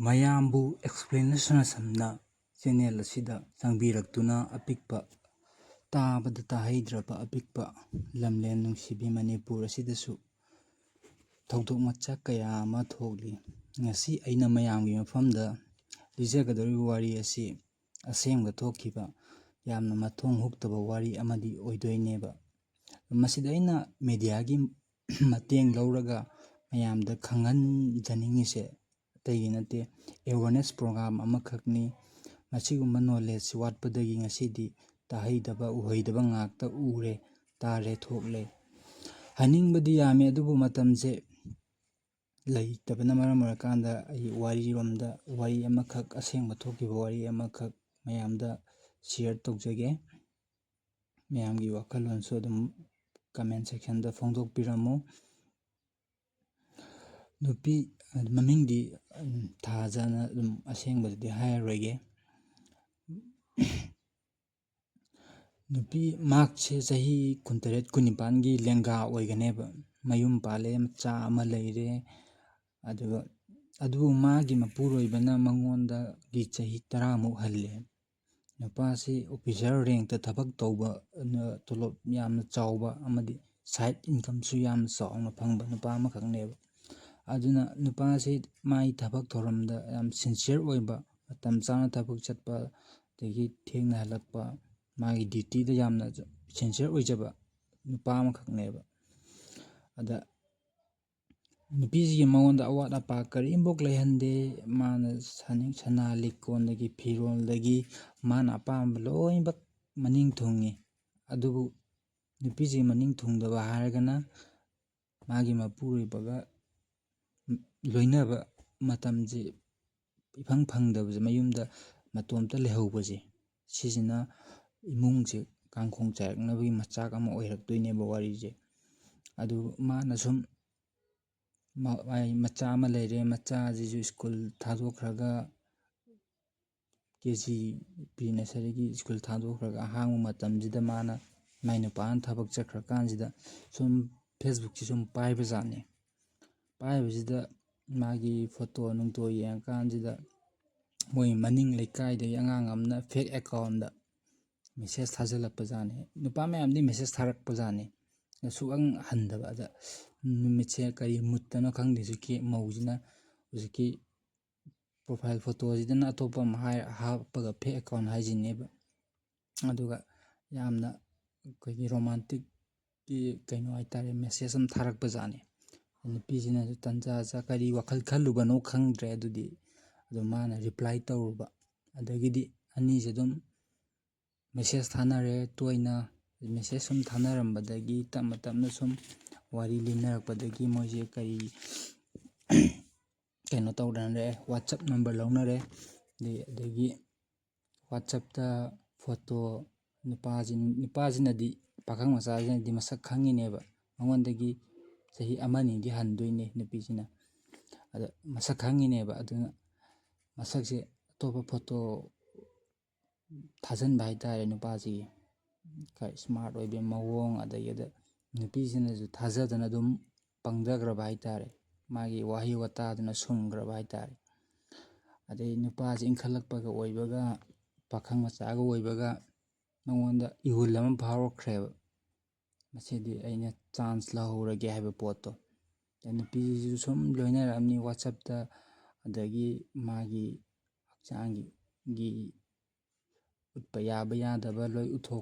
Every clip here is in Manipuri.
ꯃꯌꯥꯝꯕꯨ ꯑꯦꯛꯁꯄ꯭ꯂꯦꯅꯦꯁꯟꯅ ꯆꯦꯅꯦꯜ ꯑꯁꯤꯗ ꯆꯪꯕꯤꯔꯛꯇꯨꯅ ꯑꯄꯤꯛꯄ ꯇꯥꯕꯗ ꯇꯥꯍꯩꯗ꯭ꯔꯕ ꯑꯄꯤꯛꯄ ꯂꯝꯂꯦꯟ ꯅꯨꯡꯁꯤꯕꯤ ꯃꯅꯤꯄꯨꯔ ꯑꯁꯤꯗꯁꯨ ꯊꯧꯗꯣꯛ ꯃꯆꯥ ꯀꯌꯥ ꯑꯃ ꯊꯣꯛꯂꯤ꯫ ꯉꯁꯤ ꯑꯩꯅ ꯃꯌꯥꯝꯒꯤ ꯃꯐꯝꯗ ꯂꯤꯖꯒꯗꯧꯔꯤꯕ ꯋꯥꯔꯤ ꯑꯁꯤ ꯑꯁꯦꯡꯕ ꯊꯣꯛꯈꯤꯕ ꯌꯥꯝꯅ ꯃꯊꯣꯡ ꯍꯨꯛꯇꯕ ꯋꯥꯔꯤ ꯑꯃꯗꯤ ꯑꯣꯏꯗꯣꯏꯅꯦꯕ꯫ ꯃꯁꯤꯗ ꯑꯩꯅ ꯃꯦꯗꯤꯌꯥꯒꯤ ꯃꯇꯦꯡ ꯂꯧꯔꯒ ꯃꯌꯥꯝꯗ ꯈꯪꯍꯟꯖꯅꯤꯡꯉꯤꯁꯦ ꯑꯇꯩꯒꯤ ꯅꯠꯇꯦ, ꯑꯦꯋꯥꯔꯅꯦꯁ ꯄ꯭ꯔꯣꯒ꯭ꯔꯥꯝ ꯑꯃꯈꯛꯅꯤ꯫ ꯃꯁꯤꯒꯨꯝꯕ ꯅꯣꯂꯦꯖ ꯋꯥꯠꯄꯗꯒꯤ ꯉꯁꯤꯗꯤ ꯇꯥꯍꯩꯗꯕ ꯎꯍꯩꯗꯕ ꯉꯥꯛꯇ ꯎꯔꯦ, ꯇꯥꯔꯦ, ꯊꯣꯛꯂꯦ꯫ ꯍꯥꯏꯅꯤꯡꯕꯗꯤ ꯌꯥꯝꯃꯤ ꯑꯗꯨꯕꯨ ꯃꯇꯝꯁꯦ ꯂꯩꯇꯕꯅ ꯃꯔꯝ ꯑꯣꯏꯔꯀꯥꯟꯗ ꯑꯩ ꯋꯥꯔꯤ ꯑꯃꯈꯛ, ꯑꯁꯦꯡꯕ ꯊꯣꯛꯈꯤꯕ ꯋꯥꯔꯤ ꯑꯃꯈꯛ ꯃꯌꯥꯝꯗ ꯁꯤꯌꯔ ꯇꯧꯖꯒꯦ꯫ ꯃꯌꯥꯝꯒꯤ ꯋꯥꯈꯜꯂꯣꯟꯁꯨ ꯑꯗꯨꯝ ꯀꯃꯦꯟ ꯁꯦꯛꯁꯟꯗ ꯐꯣꯡꯗꯣꯛꯄꯤꯔꯝꯃꯨ꯫ ꯅꯨꯄꯤ ꯃꯃꯤꯡꯗꯤ ꯊꯥꯖꯅ ꯑꯗꯨꯝ ꯑꯁꯦꯡꯕꯗꯗꯤ ꯍꯥꯏꯔꯔꯣꯏꯒꯦ꯫ ꯅꯨꯄꯤ ꯃꯍꯥꯛꯁꯦ ꯆꯍꯤ 18-19ꯒꯤ ꯂꯦꯡꯒꯥ ꯑꯣꯏꯒꯅꯦꯕ꯫ ꯃꯌꯨꯝ ꯄꯥꯜꯂꯦ, ꯃꯆꯥ ꯑꯃ ꯂꯩꯔꯦ꯫ ꯑꯗꯨꯕꯨ ꯃꯥꯒꯤ ꯃꯄꯨꯔꯣꯏꯕꯅ ꯃꯉꯣꯟꯗꯒꯤ ꯆꯍꯤ 10ꯃꯨꯛ ꯍꯜꯂꯦ꯫ ꯅꯨꯄꯥꯁꯤ ꯑꯣꯐꯤꯁꯥꯔ ꯔꯦꯡꯛꯇ ꯊꯕꯛ ꯇꯧꯕ, ꯇꯣꯂꯣꯞ ꯌꯥꯝꯅ ꯆꯥꯎꯕ ꯑꯃꯗꯤ ꯁꯥꯏꯠ ꯏꯟꯀꯝꯁꯨ ꯌꯥꯝꯅ ꯆꯥꯎꯅ ꯐꯪꯕ ꯅꯨꯄꯥ ꯑꯃꯈꯛꯅꯦꯕ꯫ ꯑꯗꯨꯅ ꯅꯨꯄꯥꯁꯤ ꯃꯥꯒꯤ ꯊꯕꯛ ꯊꯧꯔꯝꯗ ꯌꯥꯝ ꯁꯤꯟꯁꯤꯌꯔ ꯑꯣꯏꯕ, ꯃꯇꯝ ꯆꯥꯅ ꯊꯕꯛ ꯆꯠꯄ, ꯑꯗꯒꯤ ꯊꯦꯡꯅ ꯍꯜꯂꯛꯄ, ꯃꯥꯒꯤ ꯗ꯭ꯌꯨꯇꯤꯗ ꯌꯥꯝꯅ ꯁꯤꯟꯁꯤꯌꯔ ꯑꯣꯏꯖꯕ ꯅꯨꯄꯥ ꯑꯃꯈꯛꯅꯦꯕ꯫ ꯑꯗ ꯅꯨꯄꯤꯁꯤꯒꯤ ꯃꯉꯣꯟꯗ ꯑꯋꯥꯠ ꯑꯄꯥ ꯀꯔꯤꯝꯐꯥꯎ ꯂꯩꯍꯟꯗꯦ꯫ ꯃꯥꯅ ꯁꯅꯥ ꯂꯤꯛꯀꯣꯟꯗꯒꯤ ꯐꯤꯔꯣꯜꯗꯒꯤ ꯃꯥꯅ ꯑꯄꯥꯝꯕ ꯂꯣꯏꯅꯃꯛ ꯃꯅꯤꯡ ꯊꯨꯡꯉꯤ꯫ ꯑꯗꯨꯕꯨ ꯅꯨꯄꯤꯁꯤꯒꯤ ꯃꯅꯤꯡ ꯊꯨꯡꯗꯕ ꯍꯥꯏꯔꯒꯅ ꯃꯥꯒꯤ ꯃꯄꯨꯔꯣꯏꯕꯒ ꯂꯣꯏꯅꯕ ꯃꯇꯝꯁꯤ ꯏꯐꯪ ꯐꯪꯗꯕꯁꯦ, ꯃꯌꯨꯝꯗ ꯃꯇꯣꯝꯇ ꯂꯩꯍꯧꯕꯁꯦ, ꯁꯤꯁꯤꯅ ꯏꯃꯨꯡꯁꯦ ꯀꯥꯡꯈꯣꯡ ꯆꯥꯏꯔꯛꯅꯕꯒꯤ ꯃꯆꯥꯛ ꯑꯃ ꯑꯣꯏꯔꯛꯇꯣꯏꯅꯦꯕ ꯋꯥꯔꯤꯁꯦ꯫ ꯑꯗꯨ ꯃꯥꯅ ꯁꯨꯝ ꯃꯆꯥ ꯑꯃ ꯂꯩꯔꯦ, ꯃꯆꯥꯁꯤꯁꯨ ꯁ꯭ꯀꯨꯜ ꯊꯥꯗꯣꯛꯈ꯭ꯔꯒ KG ꯄ꯭ꯔꯤ ꯅꯔꯁꯔꯤꯒꯤ ꯁ꯭ꯀꯨꯜ ꯊꯥꯗꯣꯛꯈ꯭ꯔꯒ ꯑꯍꯥꯡꯕ ꯃꯇꯝꯁꯤꯗ ꯃꯥꯏ ꯅꯨꯄꯥꯅ ꯊꯕꯛ ꯆꯠꯈ꯭ꯔꯀꯥꯟꯁꯤꯗ ꯁꯨꯝ ꯐꯦꯁꯕꯨꯛꯁꯤ ꯁꯨꯝ ꯄꯥꯏꯕꯖꯥꯠꯅꯤ꯫ ꯄꯥꯏꯕꯁꯤꯗ ꯃꯥꯒꯤ ꯐꯣꯇꯣ ꯅꯨꯡꯇꯣ ꯌꯦꯡꯉꯀꯥꯟꯁꯤꯗ ꯃꯣꯏ ꯃꯅꯤꯡ ꯂꯩꯀꯥꯏꯗꯒꯤ ꯑꯉꯥꯡ ꯑꯃꯅ ꯐꯦꯛ ꯑꯦꯀꯥꯎꯟꯗ ꯃꯦꯁꯦꯖ ꯊꯥꯖꯤꯜꯂꯛꯄꯖꯥꯠꯅꯤ꯫ ꯅꯨꯄꯥ ꯃꯌꯥꯝꯗꯤ ꯃꯦꯁꯦꯖ ꯊꯥꯔꯛꯄꯖꯥꯠꯅꯤ, ꯁꯨꯛꯍꯟ ꯍꯟꯗꯕ꯫ ꯑꯗ ꯅꯨꯃꯤꯠꯁꯦ ꯀꯔꯤ ꯃꯨꯠꯇꯅꯣ ꯈꯪꯗꯦ, ꯍꯧꯖꯤꯛꯀꯤ ꯃꯧꯁꯤꯅ ꯍꯧꯖꯤꯛꯀꯤ ꯄ꯭ꯔꯣꯐꯥꯏꯜ ꯐꯣꯇꯣꯁꯤꯗꯅ ꯑꯇꯣꯞꯄ ꯑꯃ ꯍꯥꯞꯄꯒ ꯐꯦꯛ ꯑꯦꯀꯥꯎꯟ ꯍꯥꯏꯖꯤꯟꯅꯦꯕ꯫ ꯑꯗꯨꯒ ꯌꯥꯝꯅ ꯑꯩꯈꯣꯏꯒꯤ ꯔꯣꯃꯥꯟꯇꯤꯛꯀꯤ ꯀꯩꯅꯣ ꯍꯥꯏꯇꯥꯔꯦ, ꯃꯦꯁꯦꯖ ꯑꯃ ꯊꯥꯔꯛꯄꯖꯥꯠꯅꯤ꯫ ꯅꯨꯄꯤꯁꯤꯅꯁꯨ ꯇꯟꯖꯥ ꯀꯔꯤ ꯋꯥꯈꯜ ꯈꯜꯂꯨꯕꯅꯣ ꯈꯪꯗ꯭ꯔꯦ ꯑꯗꯨꯗꯤ꯫ ꯑꯗꯨ ꯃꯥꯅ ꯔꯤꯄ꯭ꯂꯥꯏ ꯇꯧꯔꯨꯕ꯫ ꯑꯗꯒꯤꯗꯤ ꯑꯅꯤꯁꯦ ꯑꯗꯨꯝ ꯃꯦꯁꯦꯖ ꯊꯥꯅꯔꯦ ꯇꯣꯏꯅ꯫ ꯃꯦꯁꯦꯖ ꯁꯨꯝ ꯊꯥꯅꯔꯝꯕꯗꯒꯤ ꯇꯞꯅ ꯇꯞꯅ ꯁꯨꯝ ꯋꯥꯔꯤ ꯂꯤꯅꯔꯛꯄꯗꯒꯤ ꯃꯣꯏꯁꯦ ꯀꯩꯅꯣ ꯇꯧꯅꯔꯦ, ꯋꯥꯆꯞ ꯅꯝꯕꯔ ꯂꯧꯅꯔꯦ꯫ ꯑꯗꯒꯤ ꯋꯥꯆꯞꯇ ꯐꯣꯇꯣ, ꯅꯨꯄꯥꯁꯤꯅꯗꯤ, ꯄꯥꯈꯪ ꯃꯆꯥꯁꯤꯅꯗꯤ ꯃꯁꯛ ꯈꯪꯉꯤꯅꯦꯕ, ꯃꯉꯣꯟꯗꯒꯤ ꯆꯍꯤ 1-2ꯗꯤ ꯍꯟꯗꯣꯏꯅꯦ ꯅꯨꯄꯤꯁꯤꯅ꯫ ꯑꯗ ꯃꯁꯛ ꯈꯪꯉꯤꯅꯦꯕ, ꯑꯗꯨꯅ ꯃꯁꯛꯁꯦ ꯑꯇꯣꯞꯄ ꯐꯣꯇꯣ ꯊꯥꯖꯤꯟꯕ ꯍꯥꯏꯇꯥꯔꯦ ꯅꯨꯄꯥꯁꯤꯒꯤ, ꯈꯔ ꯏꯁꯃꯥꯔꯠ ꯑꯣꯏꯕ ꯃꯑꯣꯡ꯫ ꯑꯗ ꯅꯨꯄꯤꯁꯤꯅꯁꯨ ꯊꯥꯖꯗꯅ ꯑꯗꯨꯝ ꯄꯪꯊꯈ꯭ꯔꯕ ꯍꯥꯏꯇꯥꯔꯦ, ꯃꯥꯒꯤ ꯋꯥꯍꯩ ꯋꯥꯇꯥꯗꯨꯅ ꯁꯨꯝꯈ꯭ꯔꯕ ꯍꯥꯏꯇꯥꯔꯦ꯫ ꯑꯗꯩ ꯅꯨꯄꯥꯁꯤ ꯏꯟꯈꯠꯂꯛꯄꯒ ꯑꯣꯏꯕꯒ, ꯄꯥꯈꯪ ꯃꯆꯥꯒ ꯑꯣꯏꯕꯒ ꯃꯉꯣꯟꯗ ꯏꯍꯨꯜ ꯑꯃ ꯐꯥꯎꯔꯛꯈ꯭ꯔꯦꯕ, ꯃꯁꯤꯗꯤ ꯑꯩꯅ ꯆꯥꯟꯁ ꯂꯧꯍꯧꯔꯒꯦ ꯍꯥꯏꯕ ꯄꯣꯠꯇꯣ꯫ ꯅꯨꯄꯤꯁꯤꯁꯨ ꯁꯨꯝ ꯂꯣꯏꯅꯔꯛꯑꯅꯤ ꯋꯥꯆꯞꯇ꯫ ꯑꯗꯒꯤ ꯃꯥꯒꯤ ꯍꯛꯆꯥꯡꯒꯤ ꯎꯠꯄ ꯌꯥꯕ ꯌꯥꯗꯕ ꯂꯣꯏ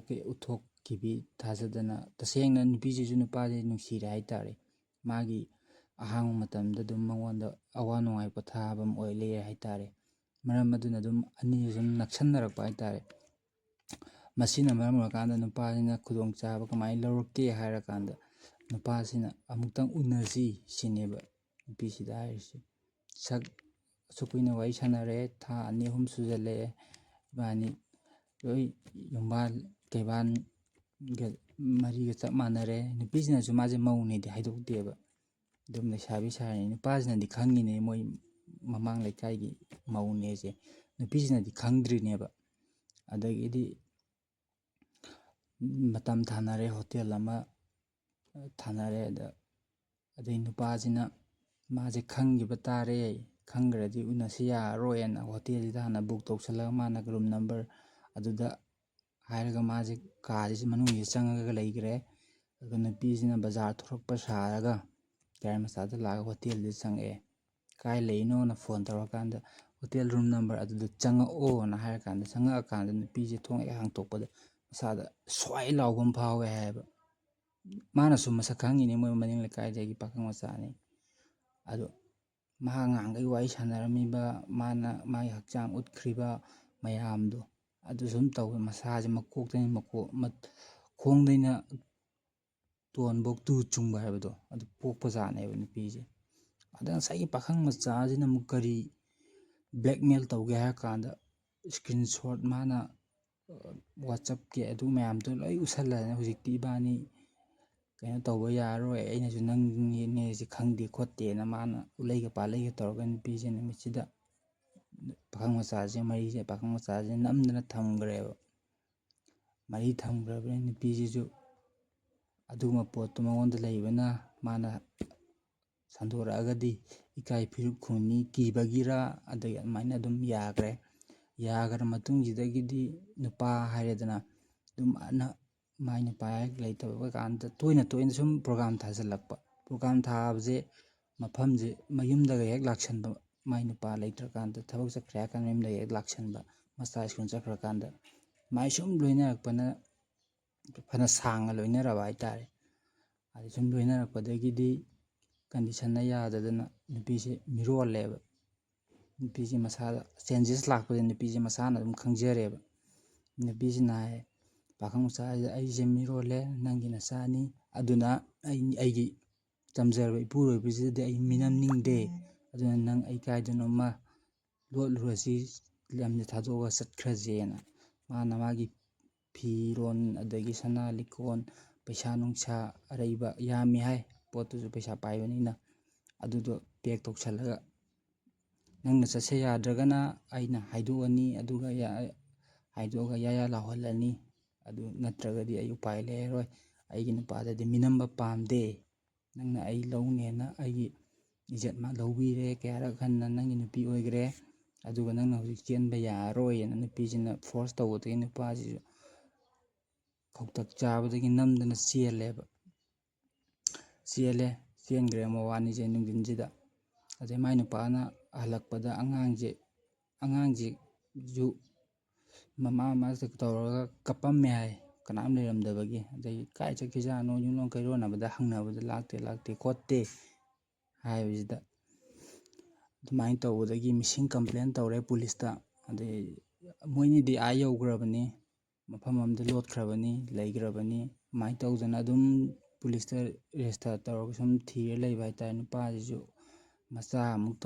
ꯎꯠꯊꯣꯛꯈꯤꯕꯤ, ꯊꯥꯖꯗꯅ꯫ ꯇꯁꯦꯡꯅ ꯅꯨꯄꯤꯁꯤꯁꯨ ꯅꯨꯄꯥꯁꯤ ꯅꯨꯡꯁꯤꯔꯦ ꯍꯥꯏꯇꯥꯔꯦ꯫ ꯃꯥꯒꯤ ꯑꯍꯥꯡꯕ ꯃꯇꯝꯗ ꯑꯗꯨꯝ ꯃꯉꯣꯟꯗ ꯑꯋꯥ ꯅꯨꯡꯉꯥꯏ ꯄꯣꯊꯥꯕ ꯑꯃ ꯑꯣꯏ ꯂꯩꯔꯦ ꯍꯥꯏꯇꯥꯔꯦ꯫ ꯃꯔꯝ ꯑꯗꯨꯅ ꯑꯗꯨꯝ ꯑꯅꯤꯁꯨ ꯁꯨꯝ ꯅꯛꯁꯟꯅꯔꯛꯄ ꯍꯥꯏꯇꯥꯔꯦ꯫ ꯃꯁꯤꯅ ꯃꯔꯝ ꯑꯣꯏꯔꯀꯥꯟꯗ ꯅꯨꯄꯥꯁꯤꯅ ꯈꯨꯗꯣꯡꯆꯥꯕ ꯀꯃꯥꯏꯅ ꯂꯧꯔꯛꯀꯦ ꯍꯥꯏꯔꯀꯥꯟꯗ, ꯅꯨꯄꯥꯁꯤꯅ ꯑꯃꯨꯛꯇꯪ ꯎꯅꯁꯤ ꯁꯤꯅꯦꯕ ꯅꯨꯄꯤꯁꯤꯗ ꯍꯥꯏꯔꯤꯁꯤ꯫ ꯑꯁꯨꯛ ꯀꯨꯏꯅ ꯋꯥꯔꯤ ꯁꯥꯟꯅꯔꯦ, ꯊꯥ 2-3 ꯁꯨꯖꯜꯂꯛꯑꯦ, ꯏꯕꯥꯅꯤ ꯂꯣꯏ ꯌꯨꯝꯕꯥꯟ ꯀꯩꯕꯥꯟꯒ ꯃꯔꯤꯒ ꯆꯞ ꯃꯥꯟꯅꯔꯦ꯫ ꯅꯨꯄꯤꯁꯤꯅꯁꯨ ꯃꯥꯁꯦ ꯃꯧꯅꯦꯗꯤ ꯍꯥꯏꯗꯣꯛꯇꯦꯕ, ꯑꯗꯨꯝ ꯂꯩꯁꯥꯕꯤ ꯁꯥꯔꯤꯅꯤ꯫ ꯅꯨꯄꯥꯁꯤꯅꯗꯤ ꯈꯪꯉꯤꯅꯦ ꯃꯣꯏ ꯃꯃꯥꯡ ꯂꯩꯀꯥꯏꯒꯤ ꯃꯧꯅꯦꯁꯦ, ꯅꯨꯄꯤꯁꯤꯅꯗꯤ ꯈꯪꯗ꯭ꯔꯤꯅꯦꯕ꯫ ꯑꯗꯒꯤꯗꯤ ꯃꯇꯝ ꯊꯥꯅꯔꯦ, ꯍꯣꯇꯦꯜ ꯑꯃ ꯊꯥꯅꯔꯦ꯫ ꯑꯗꯩ ꯅꯨꯄꯥꯁꯤꯅ ꯃꯥꯁꯦ ꯈꯪꯈꯤꯕ ꯇꯥꯔꯦ, ꯈꯪꯈ꯭ꯔꯗꯤ ꯎꯅꯁꯤ ꯌꯥꯔꯔꯣꯏꯅ ꯍꯣꯇꯦꯜꯁꯤꯗ ꯍꯥꯟꯅ ꯕꯨꯛ ꯇꯧꯁꯜꯂꯒ ꯃꯥꯅ ꯔꯨꯝ ꯅꯝꯕꯔ ꯑꯗꯨꯗ ꯍꯥꯏꯔꯒ ꯃꯥꯁꯦ ꯀꯥꯁꯤ ꯃꯅꯨꯡꯁꯤꯗ ꯆꯪꯉꯒ ꯂꯩꯈ꯭ꯔꯦ. ꯑꯗꯨꯒ ꯅꯨꯄꯤꯁꯤꯅ ꯕꯖꯥꯔ ꯊꯣꯛꯂꯛꯄ ꯁꯥꯔꯒ ꯒꯥꯔꯤ ꯃꯆꯥꯗ ꯂꯥꯛꯑꯒ ꯍꯣꯇꯦꯜꯗ ꯆꯪꯉꯛꯑꯦ. ꯀꯥꯏ ꯂꯩꯔꯤꯅꯣꯅ ꯐꯣꯟ ꯇꯧꯔꯀꯥꯟꯗ ꯍꯣꯇꯦꯜ ꯔꯨꯝ ꯅꯝꯕꯔ ꯑꯗꯨꯗ ꯆꯪꯉꯛꯑꯣꯅ ꯍꯥꯏꯔꯀꯥꯟꯗ ꯆꯪꯉꯛꯑꯀꯥꯟꯗ ꯅꯨꯄꯤꯁꯦ ꯊꯣꯡ ꯍꯦꯛ ꯍꯥꯡꯇꯣꯛꯄꯗ ꯃꯁꯥꯗ ꯁ꯭ꯋꯥꯏ ꯂꯥꯎꯕ ꯑꯃ ꯐꯥꯎꯋꯦ ꯍꯥꯏꯌꯦꯕ. ꯃꯥꯅꯁꯨ ꯃꯁꯛ ꯈꯪꯉꯤꯅꯤ, ꯃꯣꯏ ꯃꯅꯤꯡ ꯂꯩꯀꯥꯏꯗꯒꯤ ꯄꯥꯈꯪ ꯃꯆꯥꯅꯤ. ꯑꯗꯣ ꯃꯍꯥꯛ ꯉꯍꯥꯟꯈꯩ ꯋꯥꯔꯤ ꯁꯥꯟꯅꯔꯝꯃꯤꯕ ꯃꯥꯅ ꯃꯥꯒꯤ ꯍꯛꯆꯥꯡ ꯎꯠꯈ꯭ꯔꯤꯕ ꯃꯌꯥꯝꯗꯣ ꯑꯗꯨ ꯁꯨꯝ ꯇꯧꯋꯦ. ꯃꯁꯥꯁꯦ ꯃꯀꯣꯛꯇꯩꯅ ꯈꯣꯡꯗꯩꯅ ꯇꯣꯟꯐꯧ ꯇꯨ ꯆꯨꯡꯕ ꯍꯥꯏꯕꯗꯣ ꯑꯗꯨ ꯄꯣꯛꯄꯖꯥꯠꯅꯦꯕ ꯅꯨꯄꯤꯁꯦ. ꯑꯗ ꯉꯁꯥꯏꯒꯤ ꯄꯥꯈꯪ ꯃꯆꯥꯁꯤꯅ ꯑꯃꯨꯛ ꯀꯔꯤ ꯕ꯭ꯂꯦꯛꯃꯦꯜ ꯇꯧꯒꯦ ꯍꯥꯏꯔ ꯀꯥꯟꯗ ꯏꯁꯀ꯭ꯔꯤꯟ ꯁꯣꯠ ꯃꯥꯅ ꯋꯥꯆꯞꯀꯤ ꯑꯗꯨ ꯃꯌꯥꯝꯗꯣ ꯂꯣꯏ ꯎꯠꯁꯜꯂꯅꯤ. ꯍꯧꯖꯤꯛꯇꯤ ꯏꯕꯥꯅꯤ ꯀꯩꯅꯣ ꯇꯧꯕ ꯌꯥꯔꯔꯣꯏ, ꯑꯩꯅꯁꯨ ꯅꯪꯅꯦꯁꯦ ꯈꯪꯗꯦ ꯈꯣꯠꯇꯦꯅ ꯃꯥꯅ ꯎꯠꯂꯩꯒ ꯄꯥꯜꯂꯩꯒ ꯇꯧꯔꯒ ꯅꯨꯄꯤꯁꯦ ꯅꯨꯃꯤꯠꯁꯤꯗ ꯄꯥꯈꯪ ꯃꯆꯥꯁꯦ ꯃꯔꯤꯁꯦ ꯄꯥꯈꯪ ꯃꯆꯥꯁꯦ ꯅꯝꯗꯅ ꯊꯝꯈ꯭ꯔꯦꯕ. ꯃꯔꯤ ꯊꯝꯈ꯭ꯔꯕꯅꯤꯅ ꯅꯨꯄꯤꯁꯤꯁꯨ ꯑꯗꯨꯒꯨꯝꯕ ꯄꯣꯠꯇꯨ ꯃꯉꯣꯟꯗ ꯂꯩꯕꯅ ꯃꯥꯅ ꯁꯟꯗꯣꯔꯛꯑꯒꯗꯤ ꯏꯀꯥꯏ ꯐꯤꯔꯨꯛ ꯈꯨꯡꯅꯤ ꯀꯤꯕꯒꯤꯔ ꯑꯗꯒꯤ ꯑꯗꯨꯃꯥꯏꯅ ꯑꯗꯨꯝ ꯌꯥꯈ꯭ꯔꯦ. ꯌꯥꯈ꯭ꯔ ꯃꯇꯨꯡꯁꯤꯗꯒꯤꯗꯤ ꯅꯨꯄꯥ ꯍꯥꯏꯔꯦꯗꯅ ꯑꯗꯨꯝ ꯃꯥꯏ ꯅꯨꯄꯥ ꯂꯩꯇꯕ ꯀꯥꯟꯗ ꯇꯣꯏꯅ ꯁꯨꯝ ꯄ꯭ꯔꯣꯒꯥꯝ ꯊꯥꯖꯤꯜꯂꯛꯄ. ꯄ꯭ꯔꯣꯒꯥꯝ ꯊꯥꯕꯁꯦ ꯃꯐꯝꯁꯦ ꯃꯌꯨꯝꯗꯒ ꯍꯦꯛ ꯂꯥꯛꯁꯟꯕ, ꯃꯥꯏ ꯅꯨꯄꯥ ꯂꯩꯇ꯭ꯔꯀꯥꯟꯗ ꯊꯕꯛ ꯆꯠꯈ꯭ꯔꯦ ꯍꯥꯏꯔ ꯀꯥꯟꯗ ꯃꯌꯨꯝꯗꯒ ꯍꯦꯛ ꯂꯥꯛꯁꯟꯕ. ꯃꯆꯥ ꯁ꯭ꯀꯨꯜ ꯆꯠꯈ꯭ꯔꯀꯥꯟꯗ ꯃꯥꯏ ꯁꯨꯝ ꯂꯣꯏꯅꯔꯛꯄꯅ ꯐꯅ ꯁꯥꯡꯅ ꯂꯣꯏꯅꯔꯕ ꯍꯥꯏꯇꯥꯔꯦ. ꯑꯗꯩ ꯁꯨꯝ ꯂꯣꯏꯅꯔꯛꯄꯗꯒꯤꯗꯤ ꯀꯟꯗꯤꯁꯟꯅ ꯌꯥꯗꯗꯅ ꯅꯨꯄꯤꯁꯦ ꯃꯤꯔꯣꯜꯂꯦꯕ. ꯅꯨꯄꯤꯁꯦ ꯃꯁꯥꯗ ꯆꯦꯟꯖꯦꯁ ꯂꯥꯛꯄꯁꯦ ꯅꯨꯄꯤꯁꯦ ꯃꯁꯥꯅ ꯑꯗꯨꯝ ꯈꯪꯖꯔꯦꯕ. ꯅꯨꯄꯤꯁꯤꯅ ꯍꯥꯏ ꯄꯥꯈꯪ ꯃꯆꯥꯁꯤꯗ ꯑꯩꯁꯦ ꯃꯤꯔꯣꯜꯂꯦ, ꯅꯪꯒꯤ ꯅꯆꯥꯅꯤ, ꯑꯗꯨꯅ ꯑꯩꯒꯤ ꯇꯝꯖꯔꯕ ꯏꯄꯨꯔꯣꯏꯕꯁꯤꯗꯗꯤ ꯑꯩ ꯃꯤꯅꯝꯅꯤꯡꯗꯦ. ꯑꯗꯨꯅ ꯅꯪ ꯑꯩ ꯀꯥꯏꯗꯅꯣꯃ ꯂꯣꯠꯂꯨꯔꯁꯤ, ꯂꯝꯁꯦ ꯊꯥꯗꯣꯛꯑꯒ ꯆꯠꯈ꯭ꯔꯁꯦꯅ ꯃꯥꯅ ꯃꯥꯒꯤ ꯐꯤꯔꯣꯟ ꯑꯗꯒꯤ ꯁꯅꯥ ꯂꯤꯛꯀꯣꯟ ꯄꯩꯁꯥ ꯅꯨꯡꯁꯥ ꯑꯔꯩꯕ ꯌꯥꯝꯃꯤ ꯍꯥꯏ, ꯄꯣꯠꯇꯨꯁꯨ ꯄꯩꯁా ꯄꯥꯏꯕꯅꯤꯅ ꯑꯗꯨꯗꯣ ꯄꯦꯛ ꯇꯧꯁꯜꯂꯒ ꯅꯪꯅ ꯆꯠꯁꯦ ꯌꯥꯗ꯭ꯔꯒꯅ ꯑꯩꯅ ꯍꯥꯏꯗꯣꯛꯑꯅꯤ, ꯑꯗꯨꯒ ꯍꯥꯏꯗꯣꯛꯑꯒ ꯌꯥꯌꯥ ꯂꯥꯎꯍꯜꯂꯅꯤ. ꯑꯗꯨ ꯅꯠꯇ꯭ꯔꯒꯗꯤ ꯑꯩ ꯎꯄꯥꯏ ꯂꯩꯔꯔꯣꯏ, ꯑꯩꯒꯤ ꯅꯨꯄꯥꯗꯗꯤ ꯃꯤꯅꯝꯕ ꯄꯥꯝꯗꯦ, ꯅꯪꯅ ꯑꯩ ꯂꯧꯅꯦꯅ ꯑꯩꯒꯤ ꯏꯖꯠ ꯂꯧꯕꯤꯔꯦ, ꯀꯌꯥꯔꯛ ꯍꯟꯅ ꯅꯪꯒꯤ ꯅꯨꯄꯤ ꯑꯣꯏꯈ꯭ꯔꯦ, ꯑꯗꯨꯒ ꯅꯪꯅ ꯍꯧꯖꯤꯛ ꯆꯦꯟꯕ ꯌꯥꯔꯔꯣꯏꯅ ꯅꯨꯄꯤꯁꯤꯅ ꯐꯣꯔꯁ ꯇꯧꯕꯗꯒꯤ ꯅꯨꯄꯥꯁꯤꯁꯨ ꯈꯧꯇꯛ ꯆꯥꯕꯗꯒꯤ ꯅꯝꯗꯅ ꯆꯦꯜꯂꯦꯕ. ꯆꯦꯟꯈ꯭ꯔꯦ ꯃꯕꯥꯅꯤꯁꯦ ꯅꯨꯡꯊꯤꯟꯁꯤꯗ. ꯑꯗꯩ ꯃꯥꯏ ꯅꯨꯄꯥꯅ ꯍꯜꯂꯛꯄꯗ ꯑꯉꯥꯡꯁꯤꯁꯨ ꯃꯃꯥꯁꯦ ꯇꯧꯔꯒ ꯀꯞꯄꯝꯃꯦ ꯍꯥꯏ, ꯀꯅꯥꯝ ꯂꯩꯔꯝꯗꯕꯒꯤ. ꯑꯗꯩ ꯀꯥꯏ ꯆꯠꯈꯤꯖꯥꯠꯅꯣ ꯌꯨꯝꯂꯣꯟ ꯀꯩꯔꯣꯟꯅꯕꯗ ꯍꯪꯅꯕꯗ ꯂꯥꯛꯇꯦ ꯈꯣꯠꯇꯦ ꯍꯥꯏꯕꯁꯤꯗ ꯑꯗꯨꯃꯥꯏꯅ ꯇꯧꯕꯗꯒꯤ ꯃꯤꯁꯤꯡ ꯀꯝꯄ꯭ꯂꯦꯟ ꯇꯧꯔꯦ ꯄꯨꯂꯤꯁꯇ. ꯑꯗꯩ ꯃꯣꯏꯅꯤꯗꯤ ꯌꯧꯈ꯭ꯔꯕꯅꯤ, ꯃꯐꯝ ꯑꯃꯗ ꯂꯣꯠꯈ꯭ꯔꯕꯅꯤ, ꯂꯩꯈ꯭ꯔꯕꯅꯤ. ꯑꯗꯨꯃꯥꯏꯅ ꯇꯧꯗꯅ ꯑꯗꯨꯝ ꯄꯨꯂꯤꯁꯇ ꯔꯦꯖꯤꯁꯇꯔ ꯇꯧꯔꯒ ꯁꯨꯝ ꯊꯤꯔ ꯂꯩꯕ ꯍꯥꯏꯇꯥꯔꯦ. ꯅꯨꯄꯥꯁꯤꯁꯨ ꯃꯆꯥ ꯑꯃꯨꯛ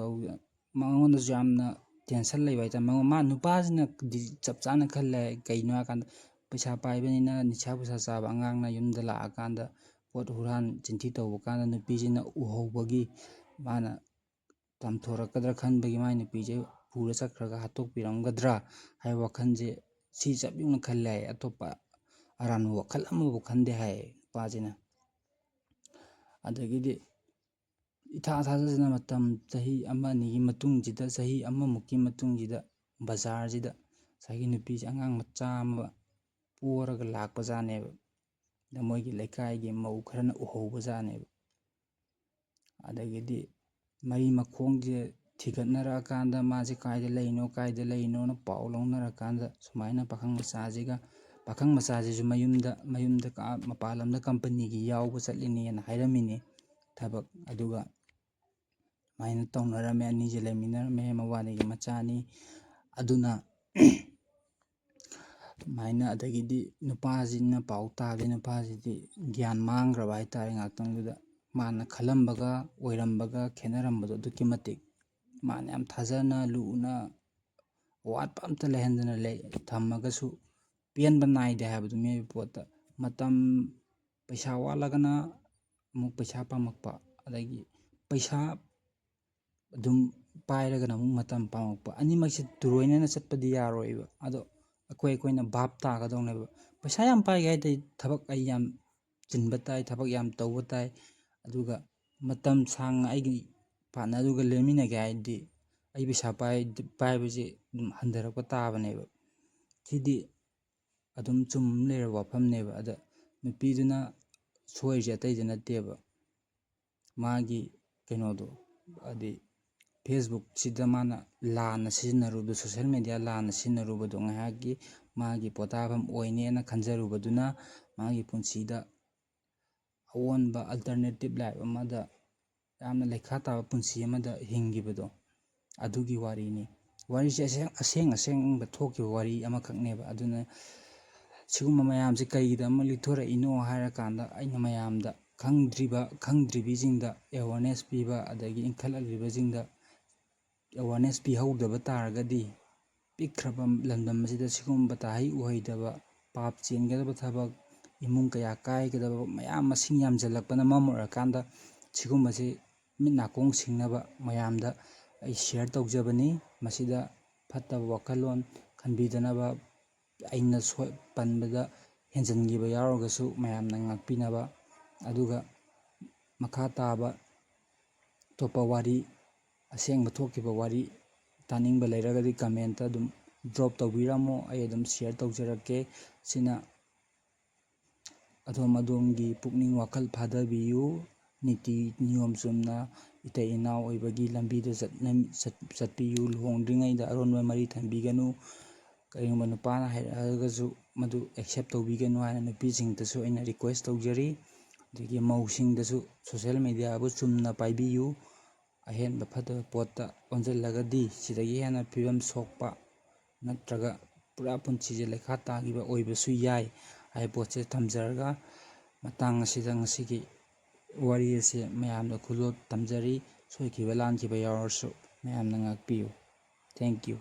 ꯃꯉꯣꯟꯗꯁꯨ ꯌꯥꯝꯅ ꯇꯦꯟꯁꯟ ꯂꯩꯕ ꯍꯥꯏꯇꯥꯔꯦ. ꯅꯨꯄꯥꯁꯤꯅꯗꯤ ꯆꯞ ꯆꯥꯅ ꯈꯜꯂꯦ. ꯀꯩꯅꯣ ꯍꯥꯏꯔꯀꯥꯟꯗ ꯄꯩꯁా パꯏꯕꯅꯤꯅ ꯅꯤꯁꯥ ꯄꯨꯁꯥ ꯆꯥꯕ ꯑꯉꯥꯡꯅ ꯌꯨꯝꯗ ꯂꯥꯛꯑꯀꯥꯟꯗ ꯄꯣꯠ ꯍꯨꯔꯥꯟ ꯆꯤꯟꯊꯤ ꯇꯧꯕ ꯀꯥꯟꯗ ꯅꯨꯄꯤꯁꯤꯅ ꯎꯍꯧꯕꯒꯤ ꯃꯥꯅ ꯇꯝꯊꯣꯔꯛꯀꯗ꯭ꯔꯥ ꯈꯟꯕꯒꯤ ꯃꯥꯏ ꯅꯨꯄꯤꯁꯦ ꯄꯨꯔ ꯆꯠꯈ꯭ꯔꯒ ꯍꯥꯠꯇꯣꯛꯄꯤꯔꯝꯒꯗ꯭ꯔꯥ ꯍꯥꯏꯕ ꯋꯥꯈꯜꯁꯦ ꯁꯤ ꯆꯞ ꯌꯨꯡꯅ ꯈꯜꯂꯦ ꯍꯥꯏ. ꯑꯇꯣꯞꯄ ꯑꯔꯥꯟꯕ ꯋꯥꯈꯜ ꯑꯃꯐꯥꯎ ꯈꯟꯗꯦ ꯍꯥꯏ ꯅꯨꯄꯥꯁꯤꯅ. ꯑꯗꯒꯤꯗꯤ ꯏꯊꯥ ꯊꯥꯖꯗꯅ ꯃꯇꯝ ꯆꯍꯤ ꯑꯃ ꯑꯅꯤꯒꯤ ꯃꯇꯨꯡꯁꯤꯗ, ꯆꯍꯤ ꯑꯃꯃꯨꯛꯀꯤ ꯃꯇꯨꯡꯁꯤꯗ ꯕꯖꯥꯔꯁꯤꯗ ꯉꯁꯥꯏꯒꯤ ꯅꯨꯄꯤꯁꯦ ꯑꯉꯥꯡ ꯃꯆꯥ ꯑꯃ ꯄꯣꯔꯒ ꯂꯥꯛꯄꯖꯥꯠꯅꯦꯕ. ꯃꯣꯏꯒꯤ ꯂꯩꯀꯥꯏꯒꯤ ꯃꯧ ꯈꯔꯅ ꯎꯍꯧꯕꯖꯥꯠꯅꯦꯕ. ꯑꯗꯒꯤꯗꯤ ꯃꯔꯤ ꯃꯈꯣꯡꯁꯦ ꯊꯤꯒꯠꯅꯔꯛꯑꯀꯥꯟꯗ ꯃꯥꯁꯦ ꯀꯥꯏꯗ ꯂꯩꯔꯤꯅꯣꯅ ꯄꯥꯎ ꯂꯧꯅꯔꯀꯥꯟꯗ ꯁꯨꯃꯥꯏꯅ ꯄꯥꯈꯪ ꯃꯆꯥꯁꯤꯁꯨ ꯃꯌꯨꯝꯗ ꯃꯄꯥꯟ ꯂꯝꯗ ꯀꯝꯄꯅꯤꯒꯤ ꯌꯥꯎꯕ ꯆꯠꯂꯤꯅꯦꯅ ꯍꯥꯏꯔꯝꯃꯤꯅꯤ ꯊꯕꯛ. ꯑꯗꯨꯒ ꯑꯗꯨꯃꯥꯏꯅ ꯇꯧꯅꯔꯝꯃꯦ, ꯑꯅꯤꯁꯦ ꯂꯩꯃꯤꯟꯅꯔꯝꯃꯦ, ꯃꯕꯥꯅꯤꯒꯤ ꯃꯆꯥꯅꯤ. ꯑꯗꯨꯅ ꯑꯗꯨꯃꯥꯏꯅ ꯑꯗꯒꯤꯗꯤ ꯅꯨꯄꯥꯁꯤꯅ ꯄꯥꯎ ꯇꯥꯕꯗꯩ ꯅꯨꯄꯥꯁꯤꯗꯤ ꯒ꯭ꯌꯥꯟ ꯃꯥꯡꯈ꯭ꯔꯕ ꯍꯥꯏꯇꯥꯔꯦ. ꯉꯥꯛꯇꯪꯗꯨꯗ ꯃꯥꯅ ꯈꯜꯂꯝꯕꯒ ꯑꯣꯏꯔꯝꯕꯒ ꯈꯦꯠꯅꯔꯝꯕꯗꯣ ꯑꯗꯨꯛꯀꯤ ꯃꯇꯤꯛ. ꯃꯥꯅ ꯌꯥꯝ ꯊꯥꯖꯅ ꯂꯨꯅ ꯑꯋꯥꯠꯄ ꯑꯝꯇ ꯂꯩꯍꯟꯗꯅ ꯊꯝꯃꯒꯁꯨ ꯄꯦꯟꯕ ꯅꯥꯏꯗꯦ ꯍꯥꯏꯕꯗꯨ ꯃꯤꯑꯣꯏꯕ ꯄꯣꯠꯇ. ꯄꯩꯁꯥ ꯋꯥꯠꯂꯒꯅ ꯑꯃꯨꯛ ꯄꯩꯁꯥ ꯄꯥꯝꯃꯛꯄ, ꯑꯗꯒꯤ ꯄꯩꯁꯥ ꯑꯗꯨꯝ ꯄꯥꯏꯔꯒꯅ ꯑꯃꯨꯛ ꯃꯇꯝ ꯄꯥꯝꯃꯛꯄ. ꯑꯅꯤꯃꯛꯁꯦ ꯇꯨꯔꯣꯏꯅꯅ ꯆꯠꯄꯗꯤ ꯌꯥꯔꯣꯏꯕ. ꯑꯗꯣ ꯑꯩꯈꯣꯏꯅ ꯚꯥꯞ ꯇꯥꯒꯗꯧꯅꯦꯕ. ꯄꯩꯁꯥ ꯌꯥꯝ ꯄꯥꯏꯒꯦ ꯍꯥꯏꯔꯗꯤ ꯊꯕꯛ ꯑꯩ ꯌꯥꯝ ꯆꯤꯟꯕ ꯇꯥꯏ, ꯊꯕꯛ ꯌꯥꯝ ꯇꯧꯕ ꯇꯥꯏ. ꯑꯗꯨꯒ ꯃꯇꯝ ꯁꯥꯡꯅ ꯑꯩꯒꯤ ꯄꯥꯔꯠꯅꯔꯗꯨꯒ ꯂꯦꯟꯃꯤꯟꯅꯒꯦ ꯍꯥꯏꯔꯗꯤ ꯑꯩ ꯄꯩꯁꯥ ꯄꯥꯏꯕꯁꯦ ꯑꯗꯨꯝ ꯍꯟꯊꯔꯛꯄ ꯇꯥꯕꯅꯦꯕ꯫ ꯁꯤꯗꯤ ꯑꯗꯨꯝ ꯆꯨꯝ ꯂꯩꯔꯕ ꯋꯥꯐꯝꯅꯦꯕ꯫ ꯑꯗ ꯅꯨꯄꯤꯗꯨꯅ ꯁꯣꯏꯔꯤꯁꯦ ꯑꯇꯩꯗ ꯅꯠꯇꯦꯕ, ꯃꯥꯒꯤ ꯀꯩꯅꯣꯗꯣ ꯍꯥꯏꯗꯤ ꯐꯦꯁꯕꯨꯛꯁꯤꯗ ꯃꯥꯅ ꯂꯥꯟꯅ ꯁꯤꯖꯤꯟꯅꯔꯨꯕꯗꯣ, ꯁꯣꯁꯦꯜ ꯃꯦꯗꯤꯌꯥ ꯂꯥꯟꯅ ꯁꯤꯖꯤꯟꯅꯔꯨꯕꯗꯣ, ꯉꯥꯏꯍꯥꯛꯀꯤ ꯃꯥꯒꯤ ꯄꯣꯊꯥꯐꯝ ꯑꯣꯏꯅꯦꯅ ꯈꯟꯖꯔꯨꯕꯗꯨꯅ ꯃꯥꯒꯤ ꯄꯨꯟꯁꯤꯗ ꯑꯑꯣꯟꯕ ꯑꯜꯇꯔꯅꯦꯇꯤꯞ ꯂꯥꯏꯐ ꯑꯃꯗ, ꯌꯥꯝꯅ ꯂꯩꯈꯥ ꯇꯥꯕ ꯄꯨꯟꯁꯤ ꯑꯃꯗ ꯍꯤꯡꯈꯤꯕꯗꯣ, ꯑꯗꯨꯒꯤ ꯋꯥꯔꯤꯅꯤ꯫ ꯋꯥꯔꯤꯁꯦ ꯑꯁꯦꯡꯕ ꯊꯣꯛꯈꯤꯕ ꯋꯥꯔꯤ ꯑꯃꯈꯛꯅꯦꯕ꯫ ꯑꯗꯨꯅ ꯁꯤꯒꯨꯝꯕ ꯃꯌꯥꯝꯁꯦ ꯀꯩꯒꯤꯗꯃꯛ ꯂꯤꯊꯣꯔꯛꯏꯅꯣ ꯍꯥꯏꯔꯀꯥꯟꯗ ꯑꯩꯅ ꯃꯌꯥꯝꯗ ꯈꯪꯗ꯭ꯔꯤꯕꯤꯁꯤꯡꯗ ꯑꯦꯋꯥꯔꯅꯦꯁ ꯄꯤꯕ, ꯑꯗꯒꯤ ꯏꯟꯈꯠꯂꯛꯂꯤꯕꯁꯤꯡꯗ ꯑꯦꯋꯥꯔꯅꯦꯁ ꯄꯤꯍꯧꯗꯕ ꯇꯥꯔꯒꯗꯤ ꯄꯤꯛꯈ꯭ꯔꯕ ꯂꯝꯗꯝ ꯑꯁꯤꯗ ꯁꯤꯒꯨꯝꯕ ꯇꯥꯍꯩ ꯎꯍꯩꯗꯕ, ꯄꯥꯞ ꯆꯦꯟꯒꯗꯕ ꯊꯕꯛ, ꯏꯃꯨꯡ ꯀꯌꯥ ꯀꯥꯏꯒꯗꯕ ꯃꯌꯥꯝ ꯃꯁꯤꯡ ꯌꯥꯝꯁꯤꯜꯂꯛꯄꯅ ꯃꯔꯝ ꯑꯣꯏꯔꯀꯥꯟꯗ ꯁꯤꯒꯨꯝꯕꯁꯤ ꯃꯤꯠ ꯅꯥꯀꯣꯡ ꯁꯤꯡꯅꯕ ꯃꯌꯥꯝꯗ ꯑꯩ ꯁꯤꯌꯔ ꯇꯧꯖꯕꯅꯤ꯫ ꯃꯁꯤꯗ ꯐꯠꯇꯕ ꯋꯥꯈꯜꯂꯣꯟ ꯈꯟꯕꯤꯗꯅꯕ, ꯑꯩꯅ ꯄꯟꯕꯗ ꯍꯦꯟꯖꯟꯈꯤꯕ ꯌꯥꯎꯔꯒꯁꯨ ꯃꯌꯥꯝꯅ ꯉꯥꯛꯄꯤꯅꯕ꯫ ꯑꯗꯨꯒ ꯃꯈꯥ ꯇꯥꯕ ꯑꯇꯣꯞꯄ ꯋꯥꯔꯤ, ꯑꯁꯦꯡꯕ ꯊꯣꯛꯈꯤꯕ ꯋꯥꯔꯤ ꯇꯥꯅꯤꯡꯕ ꯂꯩꯔꯒꯗꯤ ꯀꯃꯦꯟꯇ ꯑꯗꯨꯝ ꯗ꯭ꯔꯣꯞ ꯇꯧꯕꯤꯔꯝꯃꯣ, ꯑꯩ ꯑꯗꯨꯝ ꯁꯤꯌꯔ ꯇꯧꯖꯔꯛꯀꯦ꯫ ꯁꯤꯅ ꯑꯗꯣꯝꯒꯤ ꯄꯨꯛꯅꯤꯡ ꯋꯥꯈꯜ ꯐꯥꯗꯕꯤꯌꯨ, ꯅꯤꯇꯤ ꯅꯤꯌꯣꯝ ꯆꯨꯝꯅ ꯏꯇꯩ ꯏꯅꯥꯎ ꯑꯣꯏꯕꯒꯤ ꯂꯝꯕꯤꯗ ꯆꯠꯄꯤꯌꯨ꯫ ꯂꯨꯍꯣꯡꯗ꯭ꯔꯤꯉꯩꯗ ꯑꯔꯣꯟꯕ ꯃꯔꯤ ꯊꯝꯕꯤꯒꯅꯨ, ꯀꯔꯤꯒꯨꯝꯕ ꯅꯨꯄꯥꯅ ꯍꯥꯏꯔꯛꯑꯒꯁꯨ ꯃꯗꯨ ꯑꯦꯛꯁꯦꯞ ꯇꯧꯕꯤꯒꯅꯨ ꯍꯥꯏꯅ ꯅꯨꯄꯤꯁꯤꯡꯗꯁꯨ ꯑꯩꯅ ꯔꯤꯀ꯭ꯋꯦꯁ ꯇꯧꯖꯔꯤ꯫ ꯑꯗꯒꯤ ꯃꯧꯁꯤꯡꯗꯁꯨ ꯁꯣꯁꯦꯜ ꯃꯦꯗꯤꯌꯥꯕꯨ ꯆꯨꯝꯅ ꯄꯥꯏꯕꯤꯌꯨ꯫ ꯑꯍꯦꯟꯕ ꯐꯠꯇꯕ ꯄꯣꯠꯇ ꯑꯣꯟꯁꯤꯜꯂꯒꯗꯤ ꯁꯤꯗꯒꯤ ꯍꯦꯟꯅ ꯐꯤꯕꯝ ꯁꯣꯛꯄ ꯅꯠꯇ꯭ꯔꯒ ꯄꯨꯔꯥ ꯄꯨꯟꯁꯤꯁꯦ ꯂꯩꯈꯥ ꯇꯥꯈꯤꯕ ꯑꯣꯏꯕꯁꯨ ꯌꯥꯏ ꯍꯥꯏꯕ ꯄꯣꯠꯁꯦ ꯊꯝꯖꯔꯒ ꯃꯇꯥꯡ ꯑꯁꯤꯗ ꯉꯁꯤꯒꯤ ꯋꯥꯔꯤ ꯑꯁꯤ ꯃꯌꯥꯝꯗ ꯈꯨꯗꯣꯜ ꯇꯝꯖꯔꯤ꯫ ꯁꯣꯏꯈꯤꯕ ꯂꯥꯟꯈꯤꯕ ꯌꯥꯎꯔꯁꯨ ꯃꯌꯥꯝꯅ ꯉꯥꯛꯄꯤꯌꯨ꯫ Thank you.